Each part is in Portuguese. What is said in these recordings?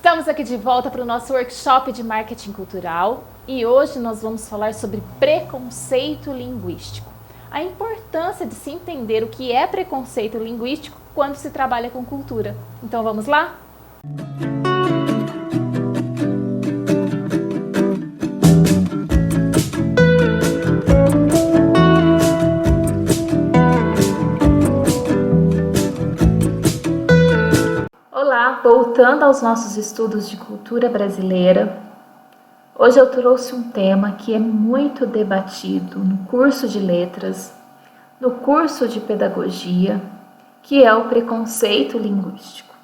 Estamos aqui de volta para o nosso workshop de marketing cultural e hoje nós vamos falar sobre preconceito linguístico. A importância de se entender o que é preconceito linguístico quando se trabalha com cultura. Então vamos lá? Olá, voltando aos nossos estudos de cultura brasileira, hoje eu trouxe um tema que é muito debatido no curso de letras, no curso de pedagogia, que é o preconceito linguístico.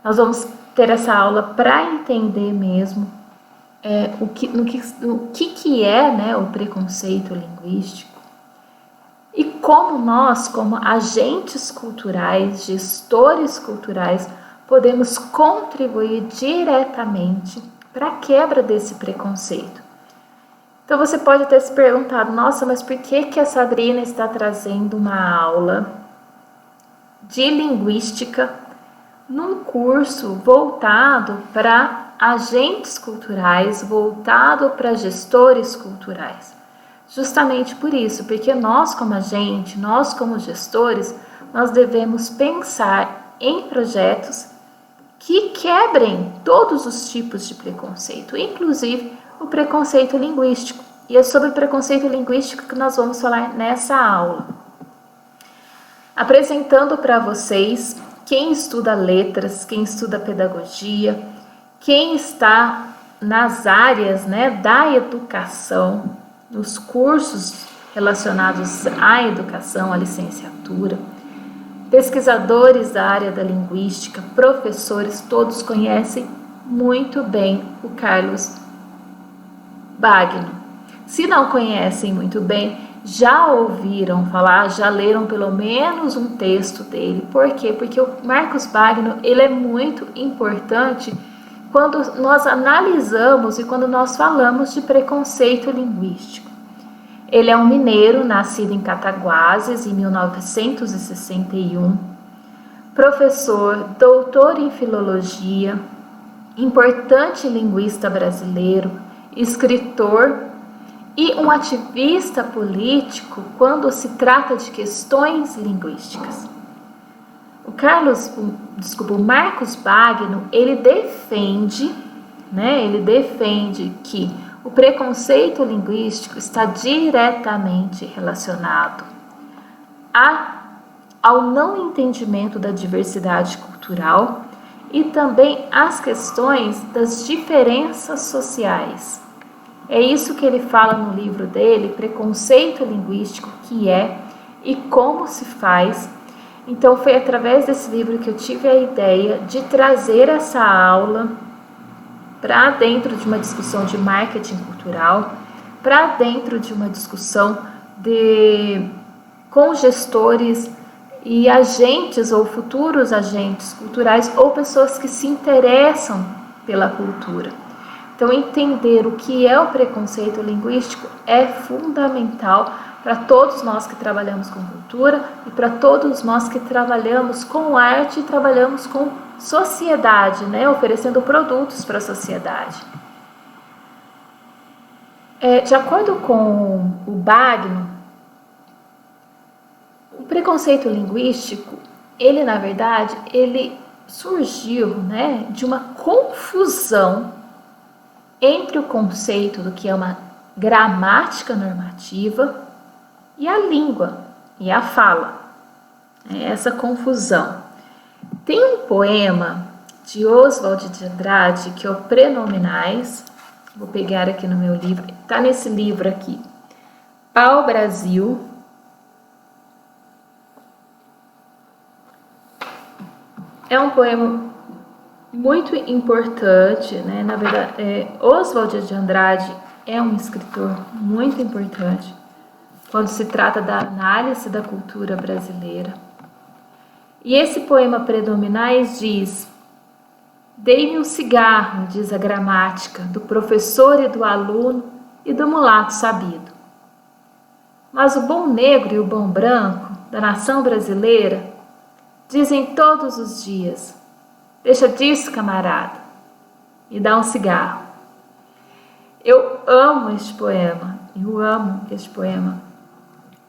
Nós vamos ter essa aula para entender mesmo o que é, né, o preconceito linguístico e como nós, como agentes culturais, gestores culturais, podemos contribuir diretamente para a quebra desse preconceito. Então você pode ter se perguntado, nossa, mas por que a Sabrina está trazendo uma aula de linguística num curso voltado para agentes culturais, voltado para gestores culturais? Justamente por isso, porque nós como agente, nós como gestores, nós devemos pensar em projetos que quebrem todos os tipos de preconceito, inclusive o preconceito linguístico. E é sobre o preconceito linguístico que nós vamos falar nessa aula. Apresentando para vocês quem estuda letras, quem estuda pedagogia, quem está nas áreas, né, da educação, nos cursos relacionados à educação, à licenciatura, pesquisadores da área da linguística, professores, todos conhecem muito bem o Carlos Bagno. Se não conhecem muito bem, já ouviram falar, já leram pelo menos um texto dele. Por quê? Porque o Marcos Bagno, ele é muito importante quando nós analisamos e quando nós falamos de preconceito linguístico. Ele é um mineiro, nascido em Cataguases, em 1961, professor, doutor em filologia, importante linguista brasileiro, escritor e um ativista político quando se trata de questões linguísticas. O Marcos Bagno, ele defende que o preconceito linguístico está diretamente relacionado ao não entendimento da diversidade cultural e também às questões das diferenças sociais. É isso que ele fala no livro dele, Preconceito Linguístico, que é e como se faz. Então foi através desse livro que eu tive a ideia de trazer essa aula para dentro de uma discussão de marketing cultural, para dentro de uma discussão com gestores e agentes ou futuros agentes culturais ou pessoas que se interessam pela cultura. Então, entender o que é o preconceito linguístico é fundamental para todos nós que trabalhamos com cultura e para todos nós que trabalhamos com arte e trabalhamos com sociedade, né? Oferecendo produtos para a sociedade. De acordo com o Bagno, o preconceito linguístico, ele na verdade, ele surgiu, né, de uma confusão entre o conceito do que é uma gramática normativa e a língua e a fala. Essa confusão. Tem um poema de Oswald de Andrade, que é o Prenominais, vou pegar aqui no meu livro, está nesse livro aqui, Pau Brasil. É um poema muito importante, né? Na verdade, Oswald de Andrade é um escritor muito importante quando se trata da análise da cultura brasileira. E esse poema Predominais diz: dei-me um cigarro, diz a gramática, do professor e do aluno e do mulato sabido. Mas o bom negro e o bom branco da nação brasileira dizem todos os dias: deixa disso, camarada, Me dá um cigarro. Eu amo este poema.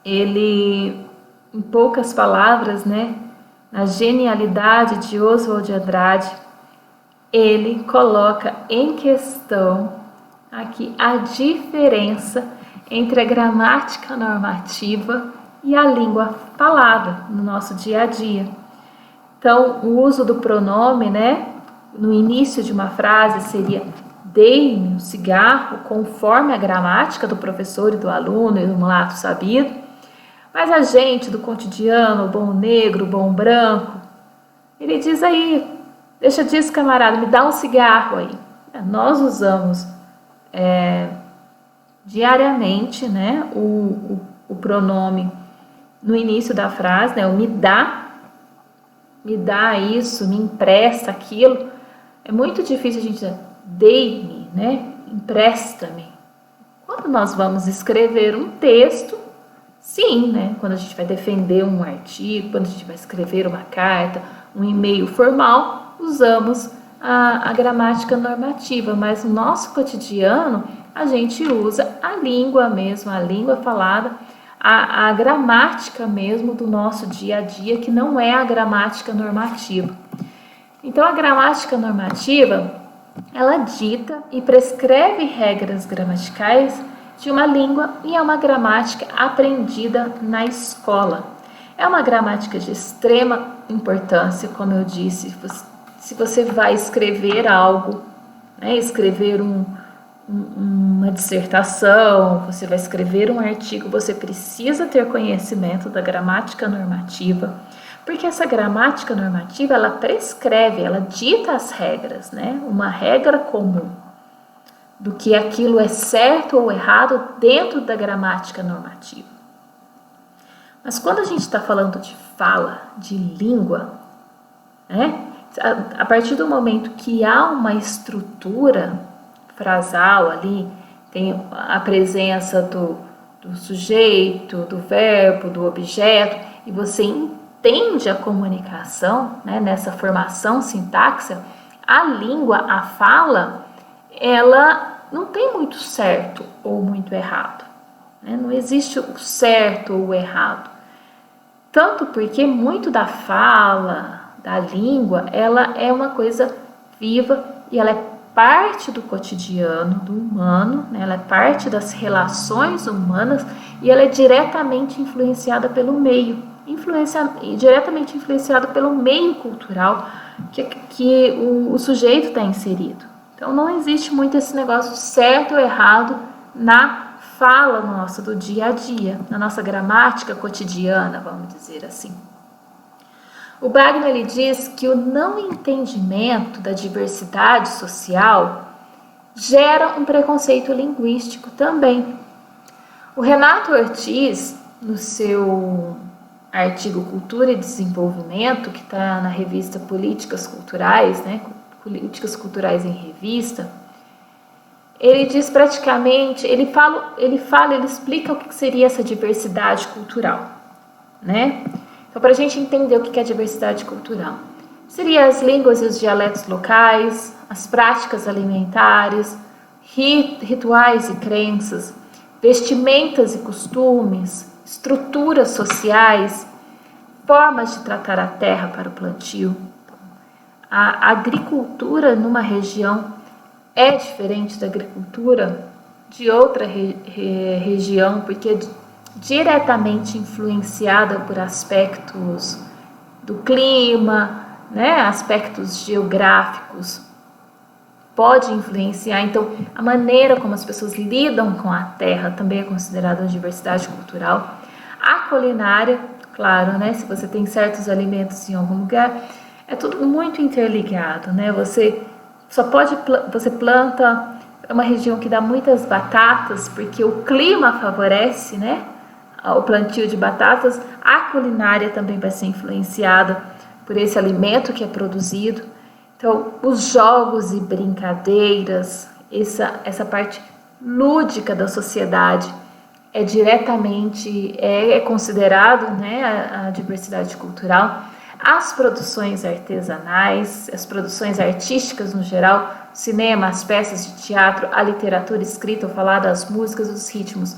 Ele, em poucas palavras, né, na genialidade de Oswald de Andrade, ele coloca em questão aqui a diferença entre a gramática normativa e a língua falada no nosso dia a dia. Então, o uso do pronome, né, no início de uma frase seria dei-me um cigarro, conforme a gramática do professor e do aluno e do mulato sabido. Mas a gente do cotidiano, o bom negro, o bom branco, ele diz aí, deixa disso, camarada, me dá um cigarro aí. Nós usamos diariamente, né, o pronome no início da frase, né, o me dá isso, me empresta aquilo. É muito difícil a gente dizer dei-me, né, empresta-me. Quando nós vamos escrever um texto, sim, né, quando a gente vai defender um artigo, quando a gente vai escrever uma carta, um e-mail formal, usamos a gramática normativa, mas no nosso cotidiano a gente usa a língua mesmo, a língua falada, a gramática mesmo do nosso dia a dia, que não é a gramática normativa. Então, a gramática normativa, ela dita e prescreve regras gramaticais de uma língua e é uma gramática aprendida na escola. É uma gramática de extrema importância, como eu disse. Se você vai escrever algo, né, escrever uma dissertação, você vai escrever um artigo, você precisa ter conhecimento da gramática normativa, porque essa gramática normativa, ela prescreve, ela dita as regras, né? Uma regra comum do que aquilo é certo ou errado dentro da gramática normativa. Mas quando a gente está falando de fala, de língua, né? A partir do momento que há uma estrutura frasal ali, tem a presença do sujeito, do verbo, do objeto, e você entende a comunicação, né, nessa formação sintáxica, a língua, a fala, ela não tem muito certo ou muito errado, né? Não existe o certo ou o errado. Tanto porque muito da fala, da língua, ela é uma coisa viva e ela é parte do cotidiano do humano, né? Ela é parte das relações humanas e ela é diretamente influenciada pelo meio, diretamente influenciada pelo meio cultural que o sujeito está inserido. Então não existe muito esse negócio certo ou errado na fala nossa do dia a dia, na nossa gramática cotidiana, vamos dizer assim. O Wagner ele diz que o não entendimento da diversidade social gera um preconceito linguístico também. O Renato Ortiz, no seu artigo Cultura e Desenvolvimento, que está na revista Políticas Culturais, né? Políticas Culturais em Revista, ele diz praticamente, ele explica o que seria essa diversidade cultural, né? Então, para a gente entender o que é diversidade cultural, seria as línguas e os dialetos locais, as práticas alimentares, rituais e crenças, vestimentas e costumes, estruturas sociais, formas de tratar a terra para o plantio. A agricultura numa região é diferente da agricultura de outra região, porque é diretamente influenciada por aspectos do clima, né, aspectos geográficos, pode influenciar. Então, a maneira como as pessoas lidam com a terra também é considerada uma diversidade cultural. A culinária, claro, né, se você tem certos alimentos em algum lugar, é tudo muito interligado, né? Você planta, é uma região que dá muitas batatas, porque o clima favorece, né, o plantio de batatas. A culinária também vai ser influenciada por esse alimento que é produzido. Então, os jogos e brincadeiras, essa parte lúdica da sociedade é considerado, né, a diversidade cultural. as produções artesanais, as produções artísticas no geral, cinema, as peças de teatro, a literatura escrita ou falada, as músicas, os ritmos.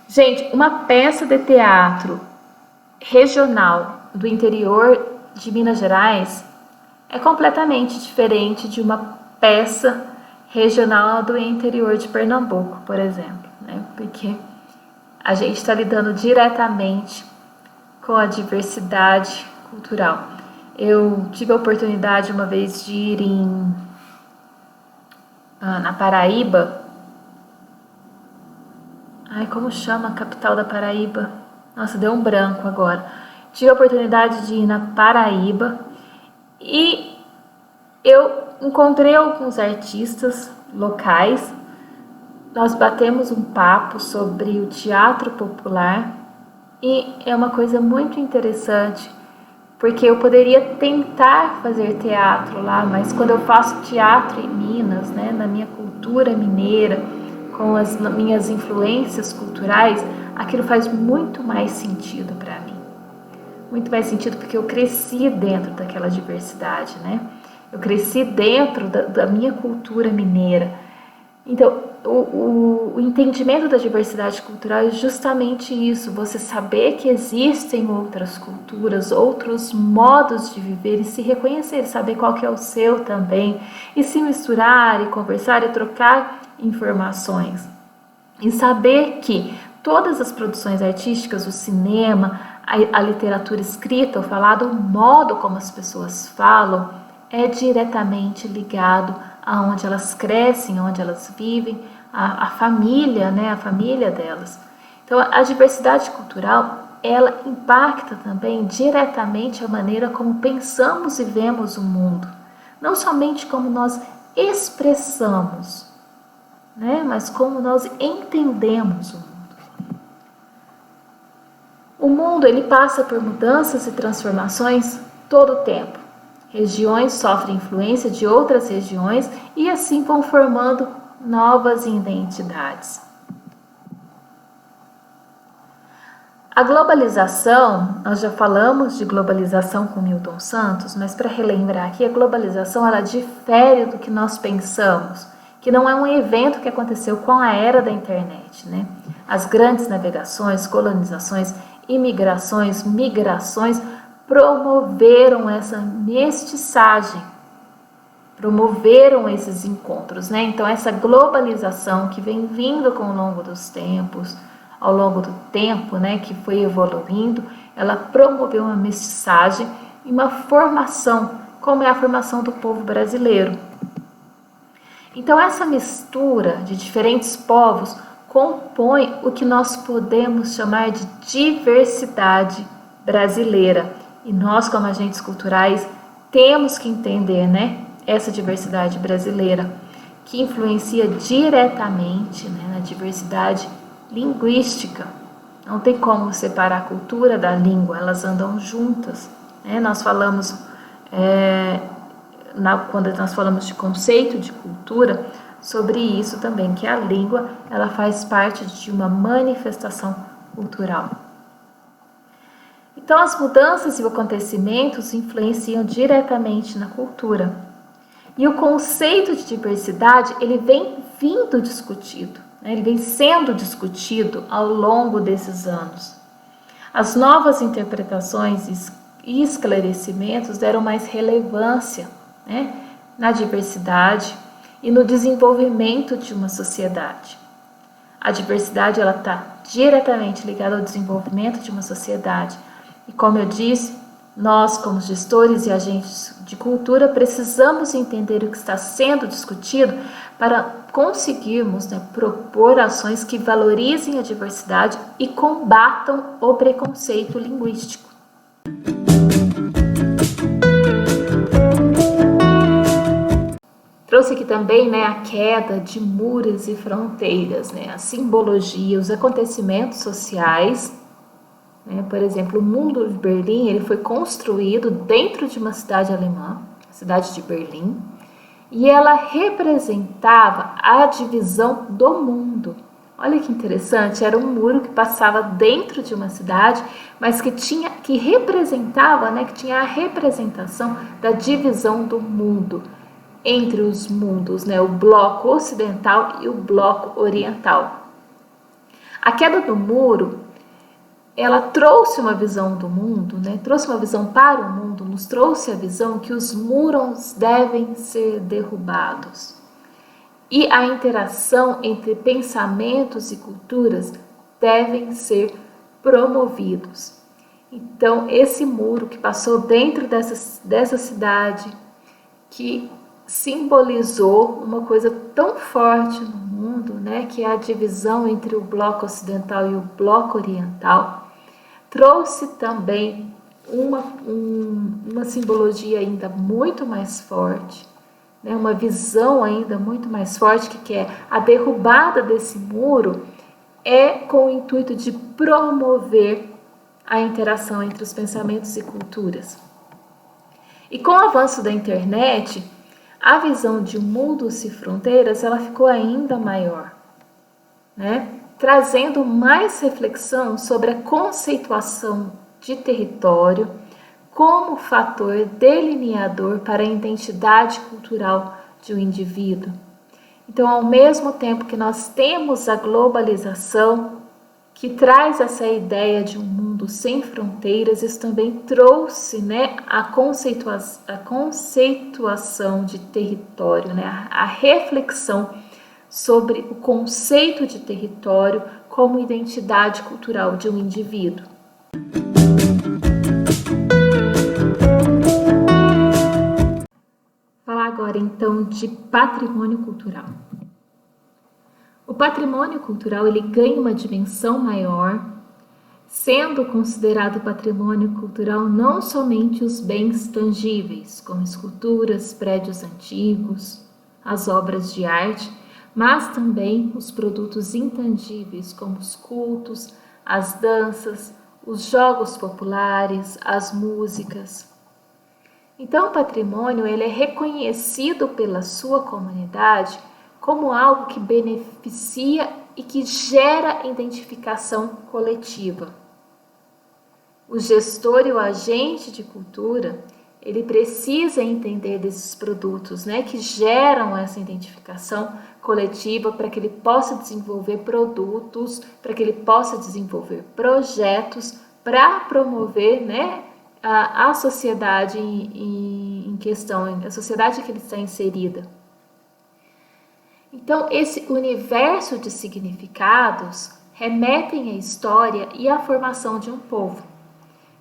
Gente, uma peça de teatro regional do interior de Minas Gerais é completamente diferente de uma peça regional do interior de Pernambuco, por exemplo, né? Porque a gente está lidando diretamente com a diversidade cultural. Eu tive a oportunidade uma vez de ir na Paraíba. Ai, como chama a capital da Paraíba? Nossa, deu um branco agora. Tive a oportunidade de ir na Paraíba e eu encontrei alguns artistas locais. Nós batemos um papo sobre o teatro popular e é uma coisa muito interessante, porque eu poderia tentar fazer teatro lá, mas quando eu faço teatro em Minas, né, na minha cultura mineira, com as minhas influências culturais, aquilo faz muito mais sentido para mim. Muito mais sentido porque eu cresci dentro daquela diversidade, né? Eu cresci dentro da minha cultura mineira. Então, o entendimento da diversidade cultural é justamente isso, você saber que existem outras culturas, outros modos de viver e se reconhecer, saber qual que é o seu também, e se misturar, e conversar, e trocar informações. E saber que todas as produções artísticas, o cinema, a literatura escrita ou falada, o modo como as pessoas falam, é diretamente ligado aonde elas crescem, onde elas vivem, a família, né, a família delas. Então, a diversidade cultural, ela impacta também diretamente a maneira como pensamos e vemos o mundo. Não somente como nós expressamos, né, mas como nós entendemos o mundo. O mundo, ele passa por mudanças e transformações todo o tempo. Regiões sofrem influência de outras regiões e assim vão formando novas identidades. A globalização, nós já falamos de globalização com Milton Santos, mas para relembrar aqui, a globalização ela difere do que nós pensamos, que não é um evento que aconteceu com a era da internet, né? As grandes navegações, colonizações, imigrações, migrações promoveram essa mestiçagem, promoveram esses encontros, né? Então, essa globalização que vem vindo ao longo dos tempos, ao longo do tempo, né, que foi evoluindo, ela promoveu uma mestiçagem e uma formação, como é a formação do povo brasileiro. Então, essa mistura de diferentes povos compõe o que nós podemos chamar de diversidade brasileira. E nós, como agentes culturais, temos que entender, né, essa diversidade brasileira, que influencia diretamente, né, na diversidade linguística. Não tem como separar a cultura da língua, elas andam juntas, né? Nós falamos, quando nós falamos de conceito de cultura, sobre isso também, que a língua ela faz parte de uma manifestação cultural. Então, as mudanças e acontecimentos influenciam diretamente na cultura. E o conceito de diversidade, ele vem vindo discutido, né? Ele vem sendo discutido ao longo desses anos. As novas interpretações e esclarecimentos deram mais relevância, né, na diversidade e no desenvolvimento de uma sociedade. A diversidade ela está diretamente ligada ao desenvolvimento de uma sociedade. E como eu disse, nós, como gestores e agentes de cultura, precisamos entender o que está sendo discutido para conseguirmos, né, propor ações que valorizem a diversidade e combatam o preconceito linguístico. Trouxe aqui também, né, a queda de muros e fronteiras, né, a simbologia, os acontecimentos sociais. Por exemplo, o Muro de Berlim ele foi construído dentro de uma cidade alemã, a cidade de Berlim, e ela representava a divisão do mundo, Olha que interessante, era um muro que passava dentro de uma cidade, mas que representava, né, que tinha a representação da divisão do mundo entre os mundos, né, o bloco ocidental e o bloco oriental. A queda do muro, ela trouxe uma visão do mundo, né, trouxe uma visão para o mundo, nos trouxe a visão que os muros devem ser derrubados. E a interação entre pensamentos e culturas devem ser promovidos. Então, esse muro que passou dentro dessa cidade, que simbolizou uma coisa tão forte no mundo, né, que é a divisão entre o bloco ocidental e o bloco oriental, trouxe também uma simbologia ainda muito mais forte, né, uma visão ainda muito mais forte, que é a derrubada desse muro é com o intuito de promover a interação entre os pensamentos e culturas. E com o avanço da internet, a visão de um mundo sem fronteiras ela ficou ainda maior, né? Trazendo mais reflexão sobre a conceituação de território como fator delineador para a identidade cultural de um indivíduo. Então, ao mesmo tempo que nós temos a globalização, que traz essa ideia de um mundo sem fronteiras, isso também trouxe, né, a conceituação de território, né, a reflexão sobre o conceito de território como identidade cultural de um indivíduo. Falar agora então de patrimônio cultural. O patrimônio cultural ele ganha uma dimensão maior, sendo considerado patrimônio cultural não somente os bens tangíveis, como esculturas, prédios antigos, as obras de arte, mas também os produtos intangíveis, como os cultos, as danças, os jogos populares, as músicas. Então, o patrimônio ele é reconhecido pela sua comunidade como algo que beneficia e que gera identificação coletiva. O gestor e o agente de cultura, ele precisa entender desses produtos, né, que geram essa identificação coletiva para que ele possa desenvolver produtos, para que ele possa desenvolver projetos para promover, né, a sociedade em questão, a sociedade que ele está inserida. Então, esse universo de significados remetem à história e à formação de um povo.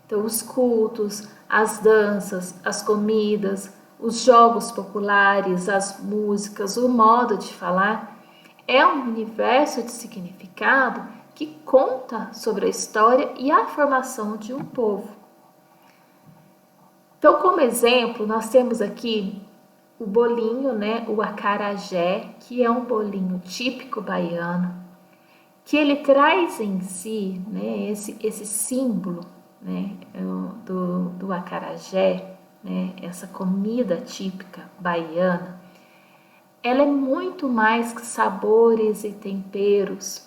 Então, os cultos, as danças, as comidas, os jogos populares, as músicas, o modo de falar, é um universo de significado que conta sobre a história e a formação de um povo. Então, como exemplo, nós temos aqui o bolinho, né, o acarajé, que é um bolinho típico baiano, que ele traz em si, né, esse símbolo, né, do acarajé, né, essa comida típica baiana. Ela é muito mais que sabores e temperos,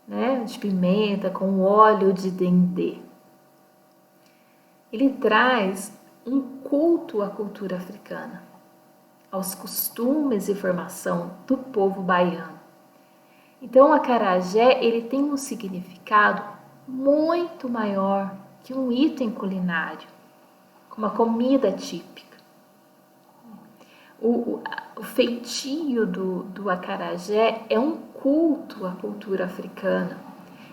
né, de pimenta com óleo de dendê. Ele traz um culto à cultura africana, aos costumes e formação do povo baiano. Então, o acarajé ele tem um significado muito maior que um item culinário, uma comida típica. O feitio do acarajé é um culto à cultura africana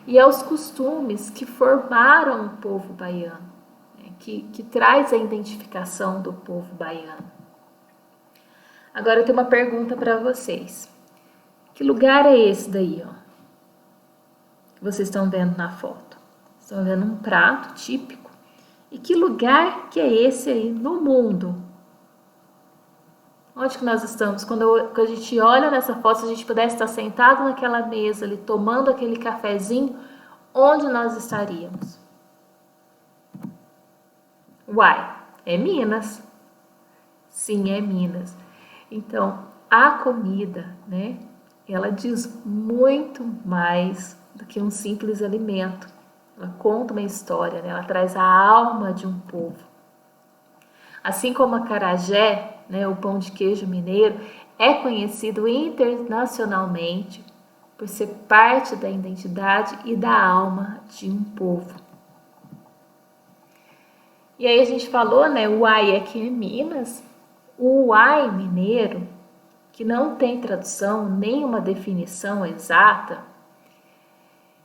e aos costumes que formaram o povo baiano, né, que traz a identificação do povo baiano. Agora eu tenho uma pergunta para vocês. Que lugar é esse daí, ó? Que vocês estão vendo na foto? Estão vendo um prato típico? E que lugar que é esse aí no mundo? Onde que nós estamos? Quando a gente olha nessa foto, se a gente pudesse estar sentado naquela mesa ali, tomando aquele cafezinho, onde nós estaríamos? Uai, é Minas. Sim, é Minas. Então, a comida, né, ela diz muito mais do que um simples alimento. Ela conta uma história, né? Ela traz a alma de um povo. Assim como a acarajé, né, o pão de queijo mineiro, é conhecido internacionalmente por ser parte da identidade e da alma de um povo. E aí a gente falou, né, o uai aqui em Minas, o uai mineiro, que não tem tradução nem uma definição exata,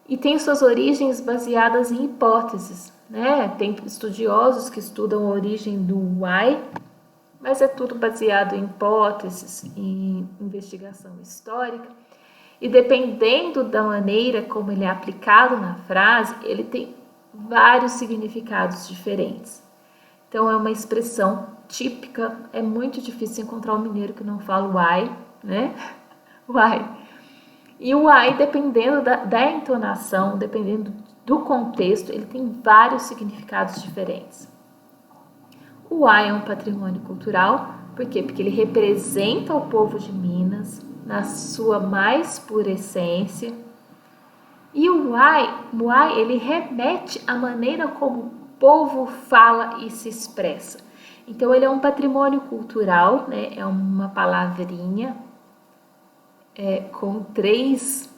e tem suas origens baseadas em hipóteses, né? Tem estudiosos que estudam a origem do uai, mas é tudo baseado em hipóteses, em investigação histórica. E dependendo da maneira como ele é aplicado na frase, ele tem vários significados diferentes. Então é uma expressão típica, é muito difícil encontrar um mineiro que não fala uai, né? Uai. E o uai, dependendo da entonação, dependendo do contexto, ele tem vários significados diferentes. O uai é um patrimônio cultural, por quê? Porque ele representa o povo de Minas na sua mais pura essência. E o uai, ele remete à maneira como o povo fala e se expressa. Então, ele é um patrimônio cultural, né? É uma palavrinha com três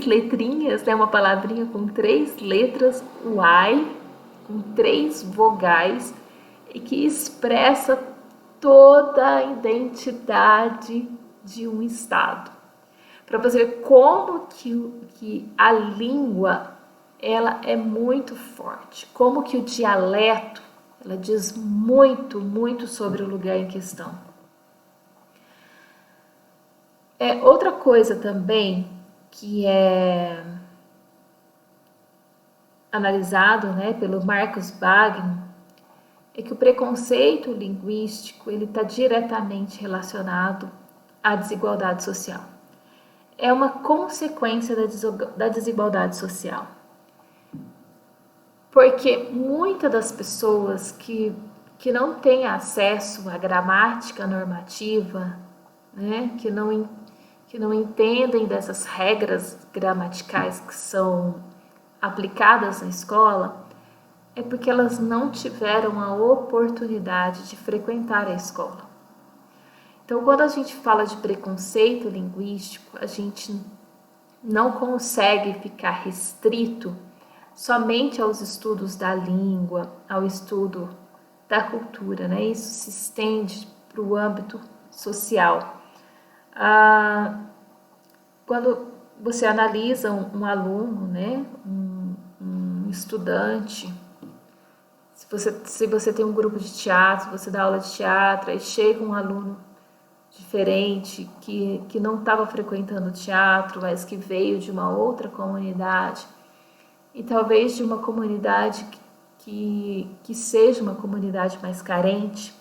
letrinhas, né? Uma palavrinha com 3 letras, uai, com 3 vogais, e que expressa toda a identidade de um estado. Para você ver como que a língua ela é muito forte, como que o dialeto ela diz muito, muito sobre o lugar em questão. Outra coisa também que é analisado, né, pelo Marcos Bagno é que o preconceito linguístico ele está diretamente relacionado à desigualdade social. É uma consequência da desigualdade social. Porque muitas das pessoas que não têm acesso à gramática normativa, né, que não entendem dessas regras gramaticais que são aplicadas na escola, é porque elas não tiveram a oportunidade de frequentar a escola. Então, quando a gente fala de preconceito linguístico, a gente não consegue ficar restrito somente aos estudos da língua, ao estudo da cultura, né? Isso se estende para o âmbito social. Quando você analisa um aluno, né? Um estudante, se você tem um grupo de teatro, você dá aula de teatro, aí chega um aluno diferente, que não estava frequentando teatro, mas que veio de uma outra comunidade, e talvez de uma comunidade que seja uma comunidade mais carente,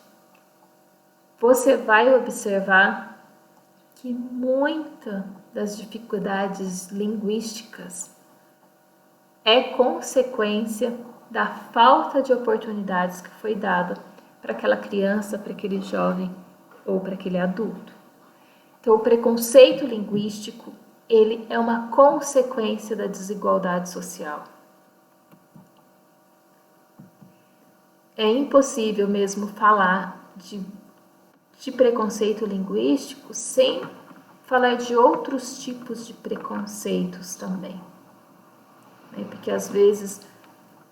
você vai observar que muita das dificuldades linguísticas é consequência da falta de oportunidades que foi dada para aquela criança, para aquele jovem ou para aquele adulto. Então, o preconceito linguístico, ele é uma consequência da desigualdade social. É impossível mesmo falar de preconceito linguístico sem falar de outros tipos de preconceitos também. Porque às vezes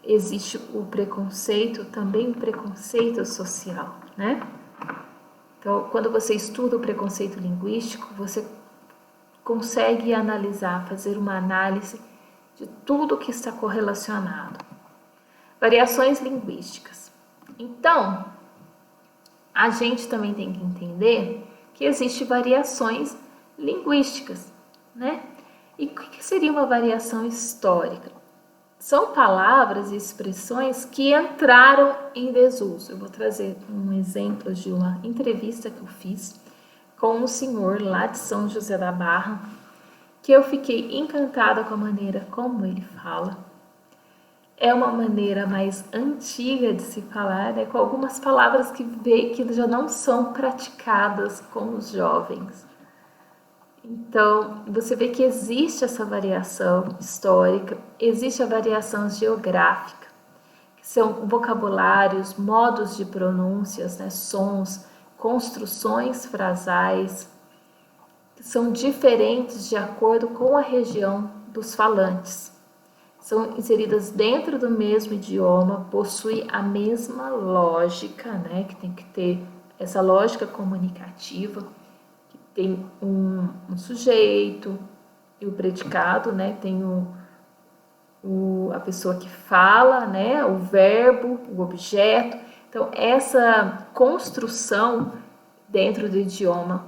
existe o preconceito, também o preconceito social, né? Então, quando você estuda o preconceito linguístico, você consegue analisar, fazer uma análise de tudo que está correlacionado. Variações linguísticas. Então, a gente também tem que entender que existem variações linguísticas, né? E o que seria uma variação histórica? São palavras e expressões que entraram em desuso. Eu vou trazer um exemplo de uma entrevista que eu fiz com um senhor lá de São José da Barra, que eu fiquei encantada com a maneira como ele fala. é uma maneira mais antiga de se falar, né, com algumas palavras que já não são praticadas com os jovens. Então, você vê que existe essa variação histórica, existe a variação geográfica, que são vocabulários, modos de pronúncias, né, sons, construções frasais, que são diferentes de acordo com a região dos falantes. São inseridas dentro do mesmo idioma, possuem a mesma lógica, né, que tem que ter essa lógica comunicativa, que tem um sujeito e o predicado, né, tem a pessoa que fala, né, o verbo, o objeto. Então, essa construção dentro do idioma,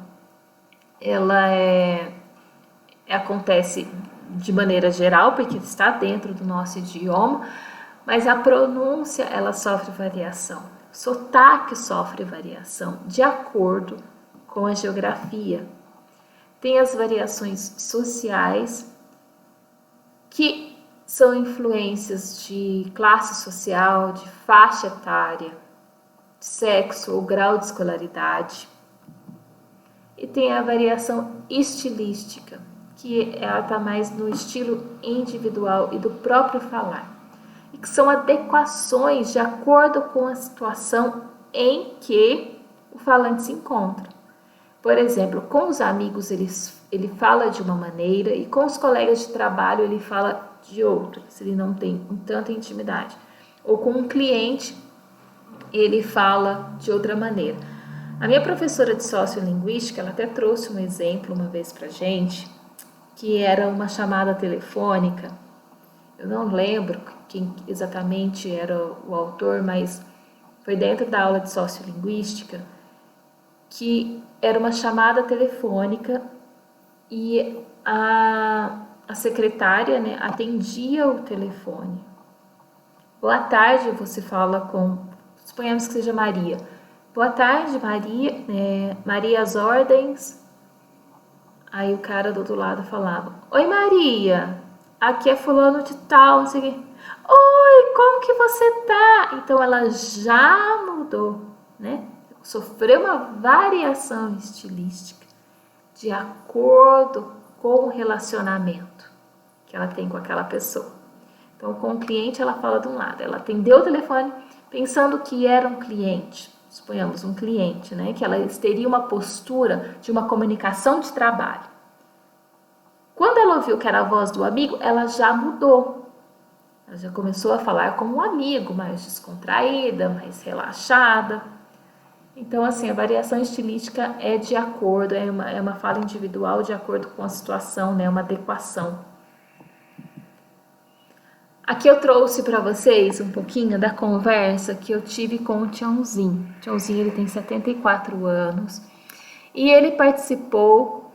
ela acontece de maneira geral, porque está dentro do nosso idioma, mas a pronúncia, ela sofre variação. O sotaque sofre variação de acordo com a geografia. Tem as variações sociais, que são influências de classe social, de faixa etária, de sexo ou grau de escolaridade. E tem a variação estilística, que ela está mais no estilo individual e do próprio falar, e que são adequações de acordo com a situação em que o falante se encontra. Por exemplo, com os amigos ele fala de uma maneira e com os colegas de trabalho ele fala de outra, se ele não tem tanta intimidade. Ou com um cliente ele fala de outra maneira. A minha professora de sociolinguística, ela até trouxe um exemplo uma vez pra gente, que era uma chamada telefônica. Eu não lembro quem exatamente era o autor, mas foi dentro da aula de sociolinguística, que era uma chamada telefônica e a secretária, né, atendia o telefone. Boa tarde, você fala com, suponhamos que seja Maria. Boa tarde, Maria. Maria, as ordens. Aí o cara do outro lado falava: Oi, Maria, aqui é fulano de tal, não sei o quê. Oi, como que você tá? Então ela já mudou, né? Sofreu uma variação estilística de acordo com o relacionamento que ela tem com aquela pessoa. Então, com o cliente, ela fala de um lado. Ela atendeu o telefone pensando que era um cliente, suponhamos um cliente, né? Que ela teria uma postura de uma comunicação de trabalho. Quando ela ouviu que era a voz do amigo, ela já mudou. Ela já começou a falar como um amigo, mais descontraída, mais relaxada. Então, assim, a variação estilística é de acordo, é uma fala individual de acordo com a situação, né? Uma adequação. Aqui eu trouxe para vocês um pouquinho da conversa que eu tive com o Tiãozinho. O Tiãozinho, ele tem 74 anos e ele participou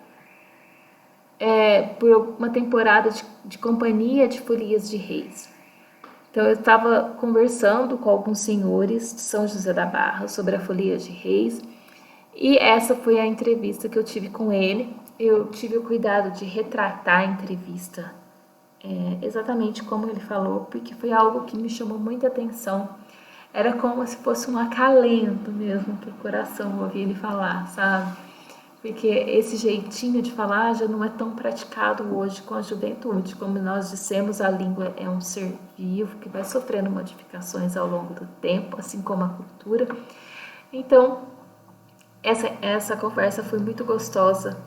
por uma temporada de companhia de Folias de Reis. Então eu estava conversando com alguns senhores de São José da Barra sobre a Folia de Reis e essa foi a entrevista que eu tive com ele. Eu tive o cuidado de retratar a entrevista exatamente como ele falou, porque foi algo que me chamou muita atenção. Era como se fosse um acalento mesmo para o coração ouvir ele falar, sabe? Porque esse jeitinho de falar já não é tão praticado hoje com a juventude. Como nós dissemos, a língua é um ser vivo que vai sofrendo modificações ao longo do tempo, assim como a cultura. Então, essa conversa foi muito gostosa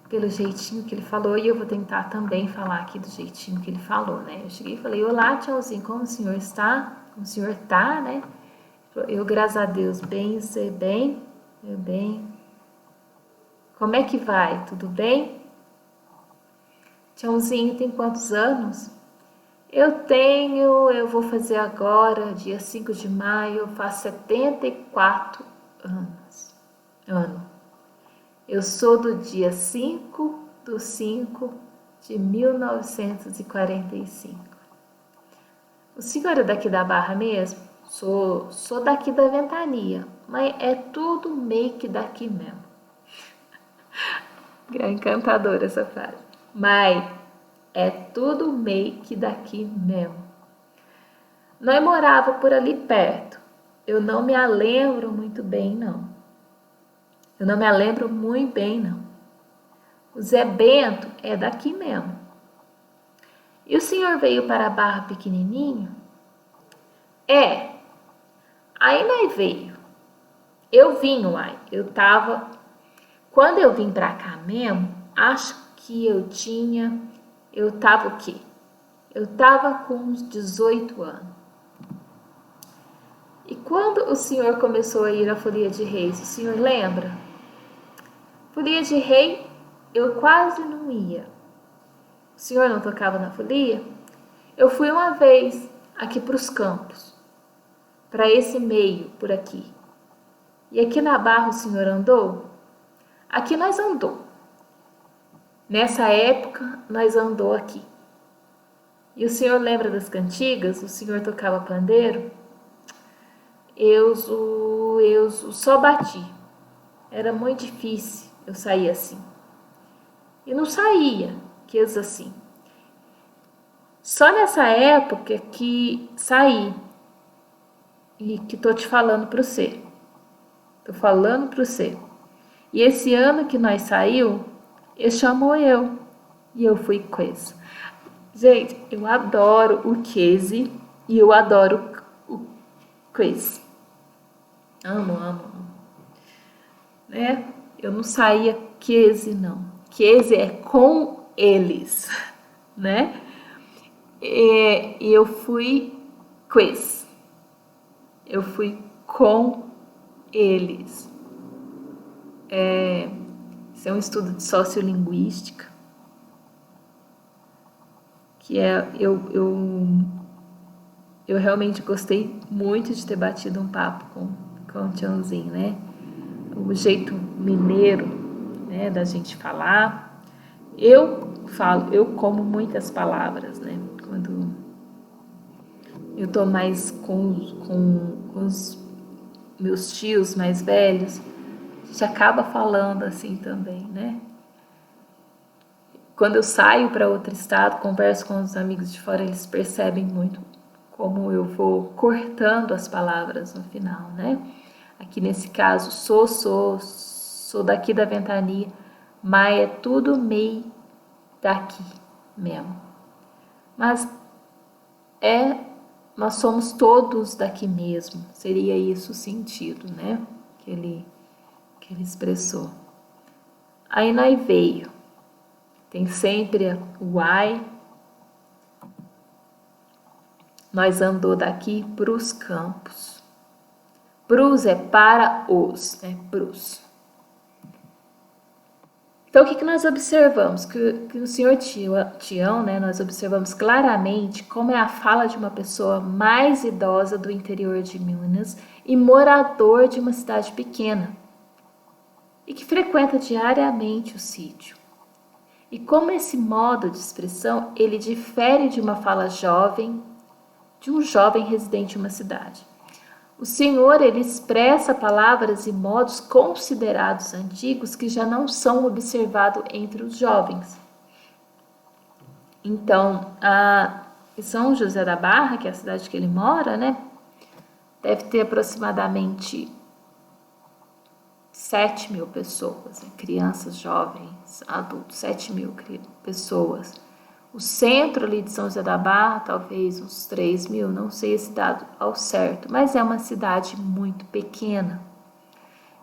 pelo jeitinho que ele falou, e eu vou tentar também falar aqui do jeitinho que ele falou, né? Eu cheguei e falei: olá, Tiãozinho, como o senhor está? Como o senhor tá, né? Eu, graças a Deus, bem, você bem? Eu bem. Como é que vai? Tudo bem? Tiãozinho tem quantos anos? Eu vou fazer agora, dia 5 de maio, eu faço 74 anos. Eu sou do dia 5/5 de 1945. O senhor é daqui da Barra mesmo? Sou daqui da Ventania, mas é tudo meio que daqui mesmo. É encantadora essa frase. Mas é tudo meio que daqui mesmo. Nós morava por ali perto. Eu não me lembro muito bem, não. Eu não me lembro muito bem, não. O Zé Bento é daqui mesmo. E o senhor veio para a Barra pequenininho? É. Aí nós veio. Eu vim, uai. Quando eu vim pra cá mesmo, acho que eu tava o quê? Eu tava com uns 18 anos. E quando o senhor começou a ir à Folia de Reis, o senhor lembra? Folia de Rei, eu quase não ia. O senhor não tocava na folia? Eu fui uma vez aqui para os campos, para esse meio por aqui. E aqui na Barra o senhor andou? Aqui nós andou. Nessa época nós andou aqui. E o senhor lembra das cantigas? O senhor tocava pandeiro? Eu só bati. Era muito difícil eu sair assim. E não saía, que assim. Só nessa época que saí. E que tô te falando para você. Tô falando para você. E esse ano que nós saiu, ele chamou eu. E eu fui com isso. Gente, eu adoro o Casey e eu adoro o Chris. Amo, amo, amo. Né? Eu não saía Casey, não. Casey é com eles, né? E eu fui Chris. Eu fui com eles. Isso é um estudo de sociolinguística, que eu realmente gostei muito de ter batido um papo com o Tiãozinho, né? O jeito mineiro, né, da gente falar. Eu como muitas palavras, né? Quando eu tô mais com os meus tios mais velhos, a gente acaba falando assim também, né? Quando eu saio para outro estado, converso com os amigos de fora, eles percebem muito como eu vou cortando as palavras no final, né? Aqui nesse caso, sou daqui da Ventania, mas é tudo meio daqui mesmo. Mas nós somos todos daqui mesmo, seria isso o sentido, né? Que ele expressou. Aí nós veio, tem sempre o ai, nós andou daqui pros campos. Pros é para os, né? Pros. Então, o que nós observamos? Que o senhor Tião, né, nós observamos claramente como é a fala de uma pessoa mais idosa do interior de Minas e morador de uma cidade pequena e que frequenta diariamente o sítio. E como esse modo de expressão, ele difere de uma fala jovem, de um jovem residente em uma cidade. O Senhor, ele expressa palavras e modos considerados antigos que já não são observados entre os jovens. Então, em São José da Barra, que é a cidade que ele mora, né, deve ter aproximadamente 7.000 pessoas, né, crianças, jovens, adultos, 7.000 pessoas. O centro ali de São José da Barra, talvez uns 3.000, não sei esse dado ao certo, mas é uma cidade muito pequena,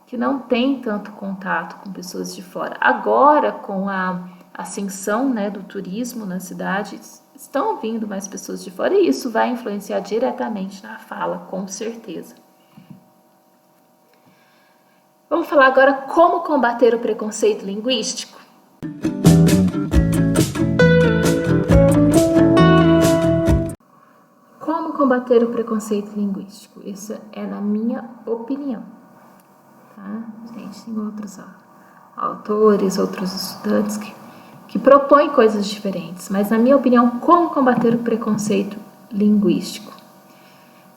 que não tem tanto contato com pessoas de fora. Agora, com a ascensão, né, do turismo na cidade, estão vindo mais pessoas de fora e isso vai influenciar diretamente na fala, com certeza. Vamos falar agora como combater o preconceito linguístico? Como combater o preconceito linguístico? Isso é na minha opinião. Tá? Gente, tem outros autores, outros estudantes que propõem coisas diferentes, mas na minha opinião, como combater o preconceito linguístico?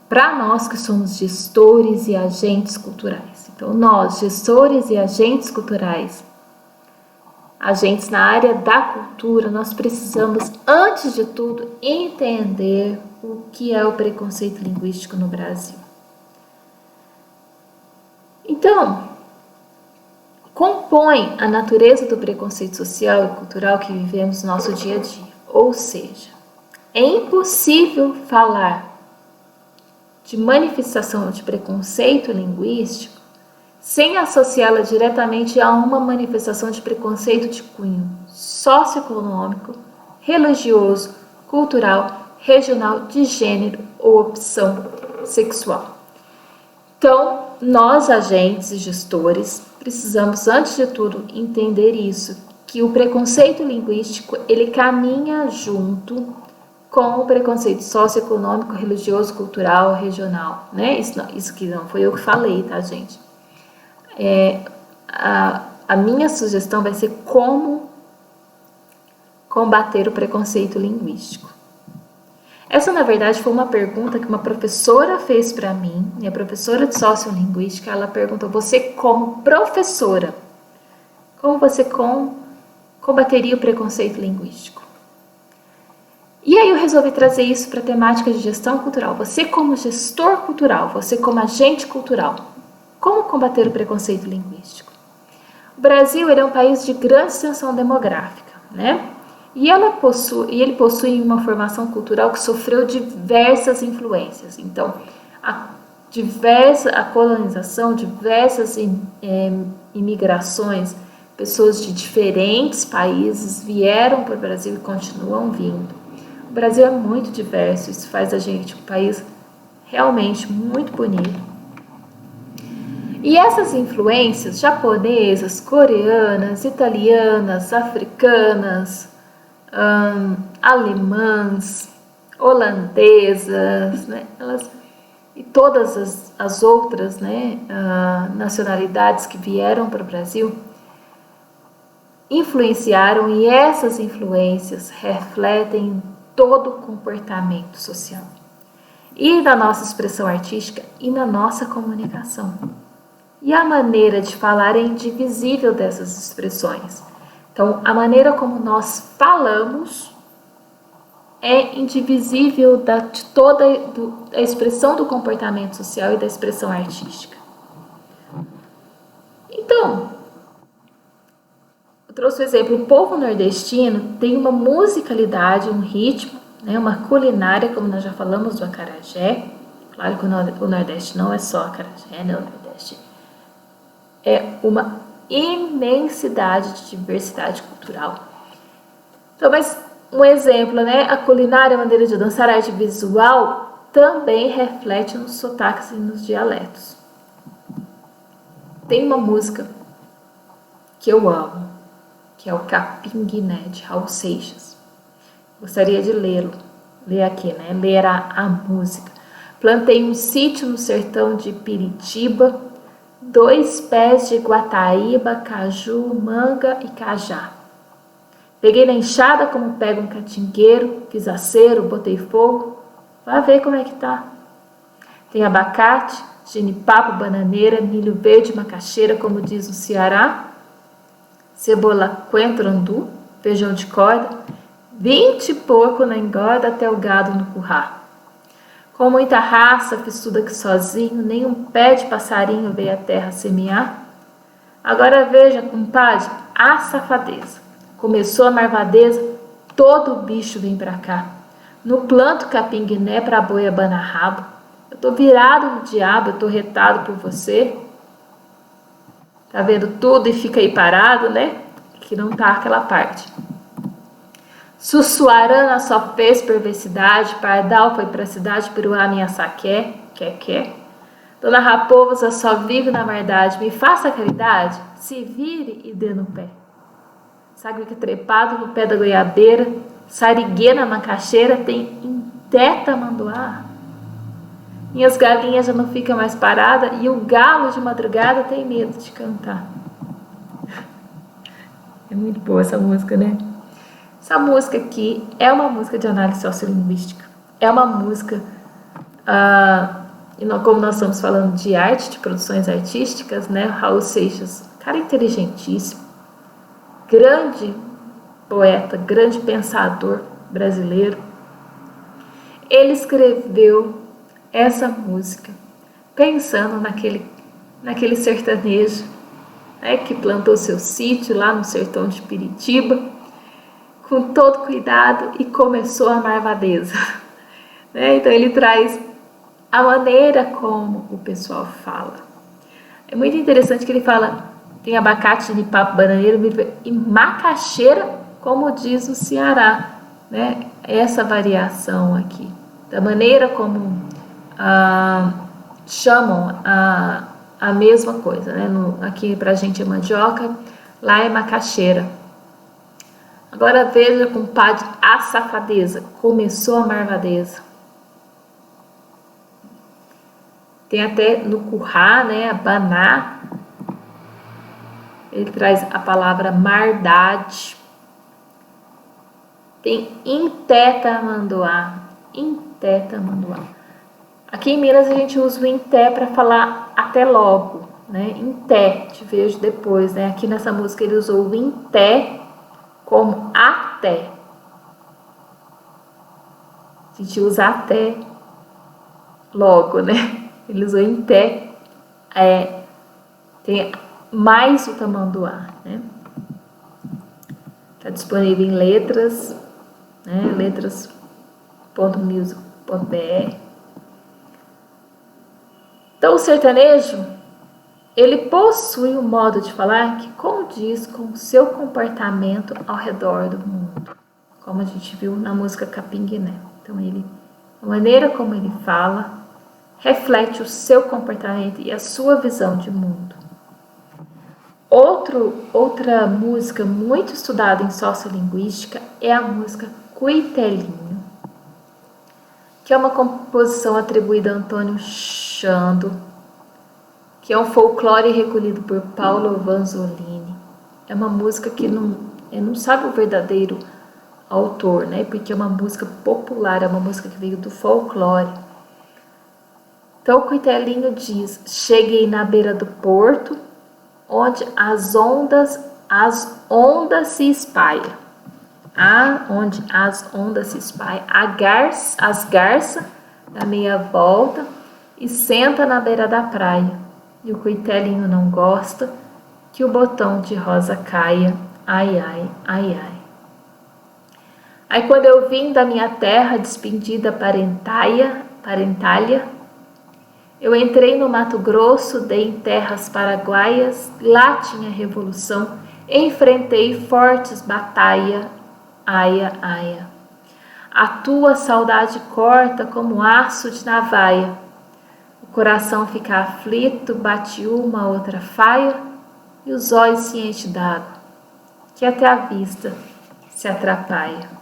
Para nós que somos gestores e agentes culturais. Então, nós, gestores e agentes culturais, agentes na área da cultura, nós precisamos, antes de tudo, entender o que é o preconceito linguístico no Brasil. Então, compõe a natureza do preconceito social e cultural que vivemos no nosso dia a dia. Ou seja, é impossível falar de manifestação de preconceito linguístico sem associá-la diretamente a uma manifestação de preconceito de cunho socioeconômico, religioso, cultural, regional, de gênero ou opção sexual. Então, nós, agentes e gestores, precisamos, antes de tudo, entender isso, que o preconceito linguístico, ele caminha junto com o preconceito socioeconômico, religioso, cultural, regional, né? Isso que não foi eu que falei, tá, gente? A minha sugestão vai ser como combater o preconceito linguístico. Essa, na verdade, foi uma pergunta que uma professora fez para mim, minha professora de sociolinguística. Ela perguntou: você como professora, como você combateria o preconceito linguístico? E aí eu resolvi trazer isso para a temática de gestão cultural. Você como gestor cultural, você como agente cultural, como combater o preconceito linguístico? O Brasil, ele é um país de grande extensão demográfica, né? E ele possui uma formação cultural que sofreu diversas influências. Então, a colonização, diversas imigrações, pessoas de diferentes países vieram para o Brasil e continuam vindo. O Brasil é muito diverso, isso faz da gente um país realmente muito bonito. E essas influências japonesas, coreanas, italianas, africanas, alemãs, holandesas, né? E todas as outras, né, nacionalidades que vieram para o Brasil influenciaram, e essas influências refletem todo o comportamento social e na nossa expressão artística e na nossa comunicação. E a maneira de falar é indivisível dessas expressões. Então, a maneira como nós falamos é indivisível de toda a expressão do comportamento social e da expressão artística. Então, eu trouxe o exemplo: o povo nordestino tem uma musicalidade, um ritmo, né, uma culinária, como nós já falamos do acarajé. Claro que o Nordeste não é só acarajé, né? O Nordeste é uma imensidade de diversidade cultural. Então, mas um exemplo, né? A culinária, a maneira de dançar, a arte visual também reflete nos sotaques e nos dialetos. Tem uma música que eu amo, que é o Capim Guiné, de Raul Seixas. Gostaria de ler aqui, né? Ler a música. Plantei um sítio no sertão de Piritiba, 2 pés de guataíba, caju, manga e cajá. Peguei na enxada como pega um catingueiro, fiz acero, botei fogo. Vai ver como é que tá. Tem abacate, genipapo, bananeira, milho verde, macaxeira, como diz no Ceará, cebola coentro, andu, feijão de corda, 20 porco na engorda até o gado no currá. Com muita raça, fiz tudo aqui sozinho, nem um pé de passarinho veio à terra semear. Agora veja, compadre, a safadeza. Começou a marvadeza, todo bicho vem pra cá. No planto capim guiné pra boi abanar rabo. Eu tô virado no diabo, eu tô retado por você. Tá vendo tudo e fica aí parado, né? Que não tá aquela parte. Sussuarana só fez perversidade, Pardal foi pra cidade, Peruá minha saqué, quer. Dona Raposa só vive na verdade, me faça caridade, se vire e dê no pé. Sabe que trepado no pé da goiabeira, sariguê na macaxeira, tem em teta mandoá. Minhas galinhas já não ficam mais paradas e o galo de madrugada tem medo de cantar. É muito boa essa música, né? Essa música aqui é uma música de análise sociolinguística. É uma música, como nós estamos falando de arte, de produções artísticas, né? Raul Seixas, cara inteligentíssimo. grande poeta, grande pensador brasileiro, ele escreveu essa música pensando naquele sertanejo, né, que plantou seu sítio lá no sertão de Piritiba, com todo cuidado, e começou a marvadeza. Né? Então ele traz a maneira como o pessoal fala. É muito interessante que ele fala, tem abacate, jenipapo, bananeiro, e macaxeira, como diz o Ceará, né? Essa variação aqui, da maneira como chamam a mesma coisa, né? Aqui pra gente é mandioca, lá é macaxeira. Agora veja, compadre, a safadeza, começou a marvadeza. Tem até no currá, né, abanar, ele traz a palavra mardade. Tem intetamanduá, intetamanduá. Aqui em Minas a gente usa o inté para falar até logo, né? Inté, te vejo depois, né? Aqui nessa música ele usou o inté como até. A gente usa até logo, né? Ele usou inté, tem mais o tamanduá, né? Está disponível em letras, né? letras.music.br. Então o sertanejo, ele possui um modo de falar que condiz com o seu comportamento ao redor do mundo, como a gente viu na música Capinguiné. Então a maneira como ele fala reflete o seu comportamento e a sua visão de mundo. Outra música muito estudada em sociolinguística é a música Cuitelinho, que é uma composição atribuída a Antônio Chando, que é um folclore recolhido por Paulo Vanzolini. É uma música que não sabe o verdadeiro autor, né? Porque é uma música popular, é uma música que veio do folclore. Então o Cuitelinho diz: cheguei na beira do porto, onde as ondas se espalham. Onde as ondas se espalham, as garças dá meia volta e senta na beira da praia. E o Cuitelinho não gosta que o botão de rosa caia, ai, ai, ai, ai. Aí quando eu vim da minha terra despedida parentalha, eu entrei no Mato Grosso, dei em terras paraguaias, lá tinha revolução, enfrentei fortes batalha, aia, aia. A tua saudade corta como aço de navaia. O coração fica aflito, bate uma outra faia, e os olhos se enchem d'água, que até a vista se atrapalha.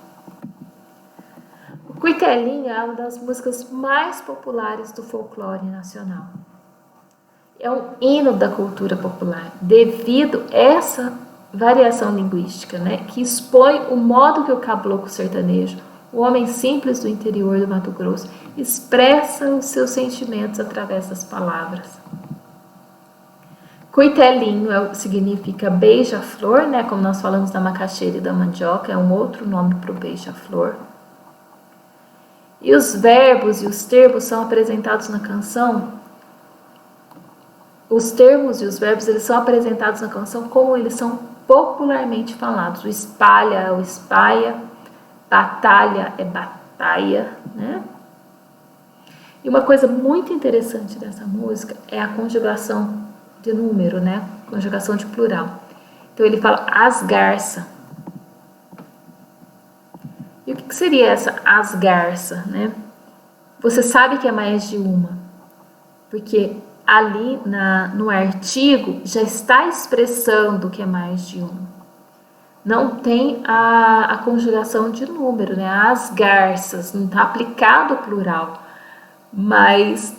O Cuitelinho é uma das músicas mais populares do folclore nacional. É um hino da cultura popular, devido a essa variação linguística, né, que expõe o modo que o caboclo sertanejo, o homem simples do interior do Mato Grosso, expressa os seus sentimentos através das palavras. Cuitelinho significa beija-flor, né, como nós falamos da macaxeira e da mandioca, é um outro nome para o beija-flor. E os verbos e os termos são apresentados na canção. Os termos e os verbos, eles são apresentados na canção como eles são popularmente falados. O espalha é o espalha, batalha é batalha, né? E uma coisa muito interessante dessa música é a conjugação de número, né? Conjugação de plural. Então ele fala as garça. E o que seria essa as garça, né? Você sabe que é mais de uma, porque ali no artigo já está expressando que é mais de um. Não tem a conjugação de número, né? As garças, não está aplicado o plural, mas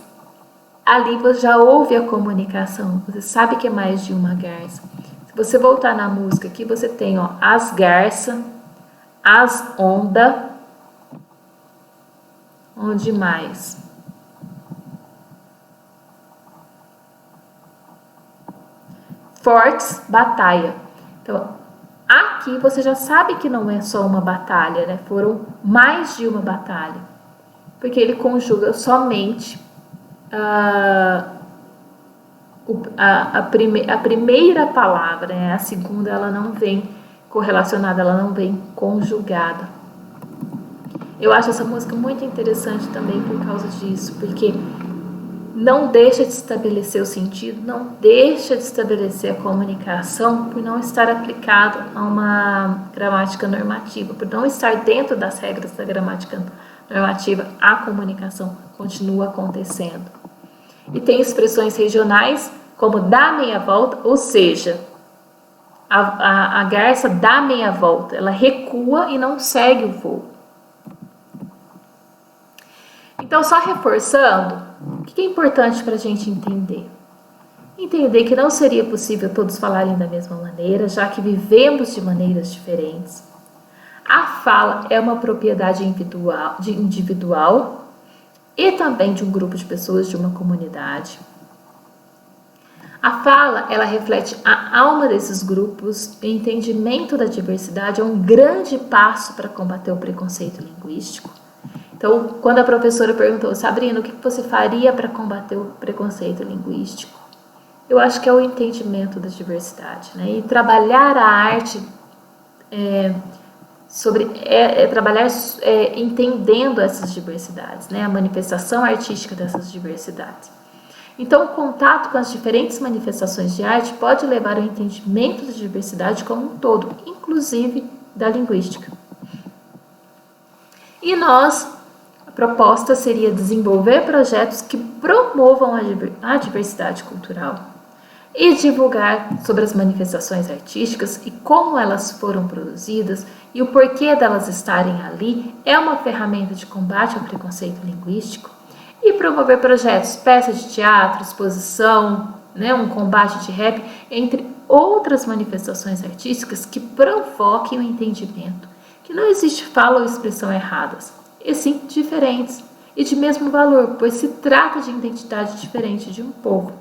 ali você já ouve a comunicação, você sabe que é mais de uma garça. Se você voltar na música aqui, você tem as garças, as onda, onde mais? Fortes, batalha. Então, a aqui você já sabe que não é só uma batalha, né? Foram mais de uma batalha, porque ele conjuga somente a primeira palavra, né? A segunda ela não vem correlacionada, ela não vem conjugada. Eu acho essa música muito interessante também por causa disso, porque não deixa de estabelecer o sentido, não deixa de estabelecer a comunicação por não estar aplicado a uma gramática normativa, por não estar dentro das regras da gramática normativa, a comunicação continua acontecendo. E tem expressões regionais como dar meia volta, ou seja, a garça dá meia volta, ela recua e não segue o voo. Então, só reforçando, o que é importante para a gente entender? Entender que não seria possível todos falarem da mesma maneira, já que vivemos de maneiras diferentes. A fala é uma propriedade individual e também de um grupo de pessoas, de uma comunidade. A fala, ela reflete a alma desses grupos. O entendimento da diversidade é um grande passo para combater o preconceito linguístico. Então, quando a professora perguntou, Sabrina, o que você faria para combater o preconceito linguístico? Eu acho que é o entendimento da diversidade, né? E trabalhar a arte trabalhar entendendo essas diversidades, né? A manifestação artística dessas diversidades. Então, o contato com as diferentes manifestações de arte pode levar ao entendimento da diversidade como um todo, inclusive da linguística. E a proposta seria desenvolver projetos que promovam a diversidade cultural e divulgar sobre as manifestações artísticas e como elas foram produzidas e o porquê delas estarem ali é uma ferramenta de combate ao preconceito linguístico e promover projetos, peças de teatro, exposição, né, um combate de rap, entre outras manifestações artísticas que provoquem o entendimento que não existe fala ou expressão erradas, e sim diferentes e de mesmo valor, pois se trata de identidade diferente de um povo.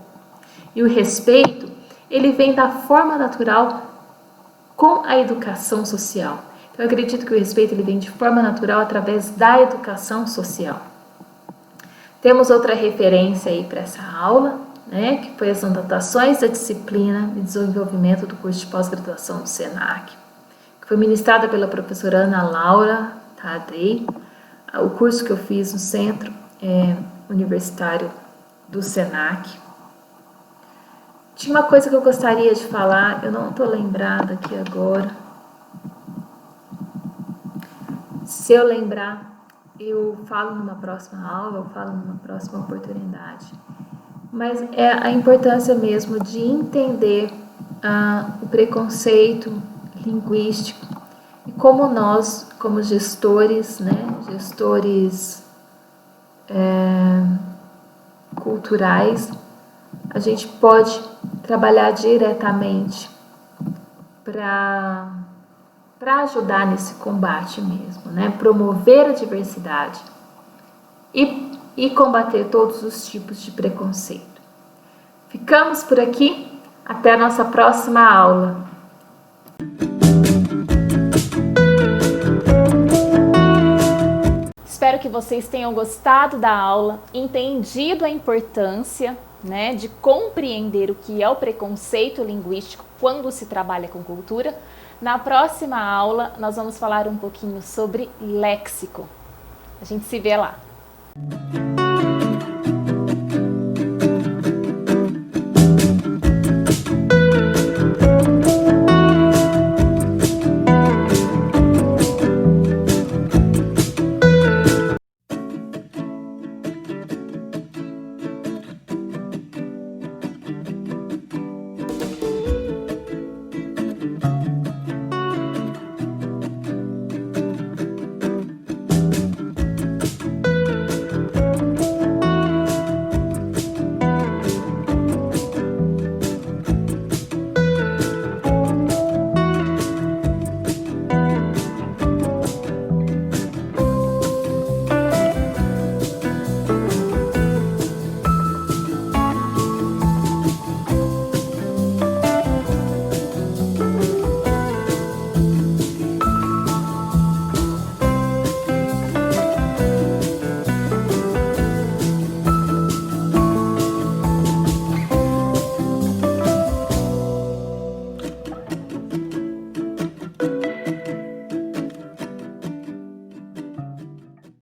E o respeito, ele vem da forma natural com a educação social. Então, eu acredito que o respeito ele vem de forma natural através da educação social. Temos outra referência aí para essa aula, né, que foi as anotações da disciplina de desenvolvimento do curso de pós-graduação do SENAC, que foi ministrada pela professora Ana Laura Tadei, o curso que eu fiz no Centro Universitário do SENAC. Tinha uma coisa que eu gostaria de falar, eu não estou lembrada aqui agora. Se eu lembrar, eu falo numa próxima aula, eu falo numa próxima oportunidade. Mas é a importância mesmo de entender o preconceito linguístico e como nós, como gestores, né, gestores culturais, a gente pode trabalhar diretamente para ajudar nesse combate mesmo, né? Promover a diversidade e combater todos os tipos de preconceito. Ficamos por aqui, até a nossa próxima aula. Espero que vocês tenham gostado da aula, entendido a importância, né, de compreender o que é o preconceito linguístico quando se trabalha com cultura. Na próxima aula, nós vamos falar um pouquinho sobre léxico. A gente se vê lá.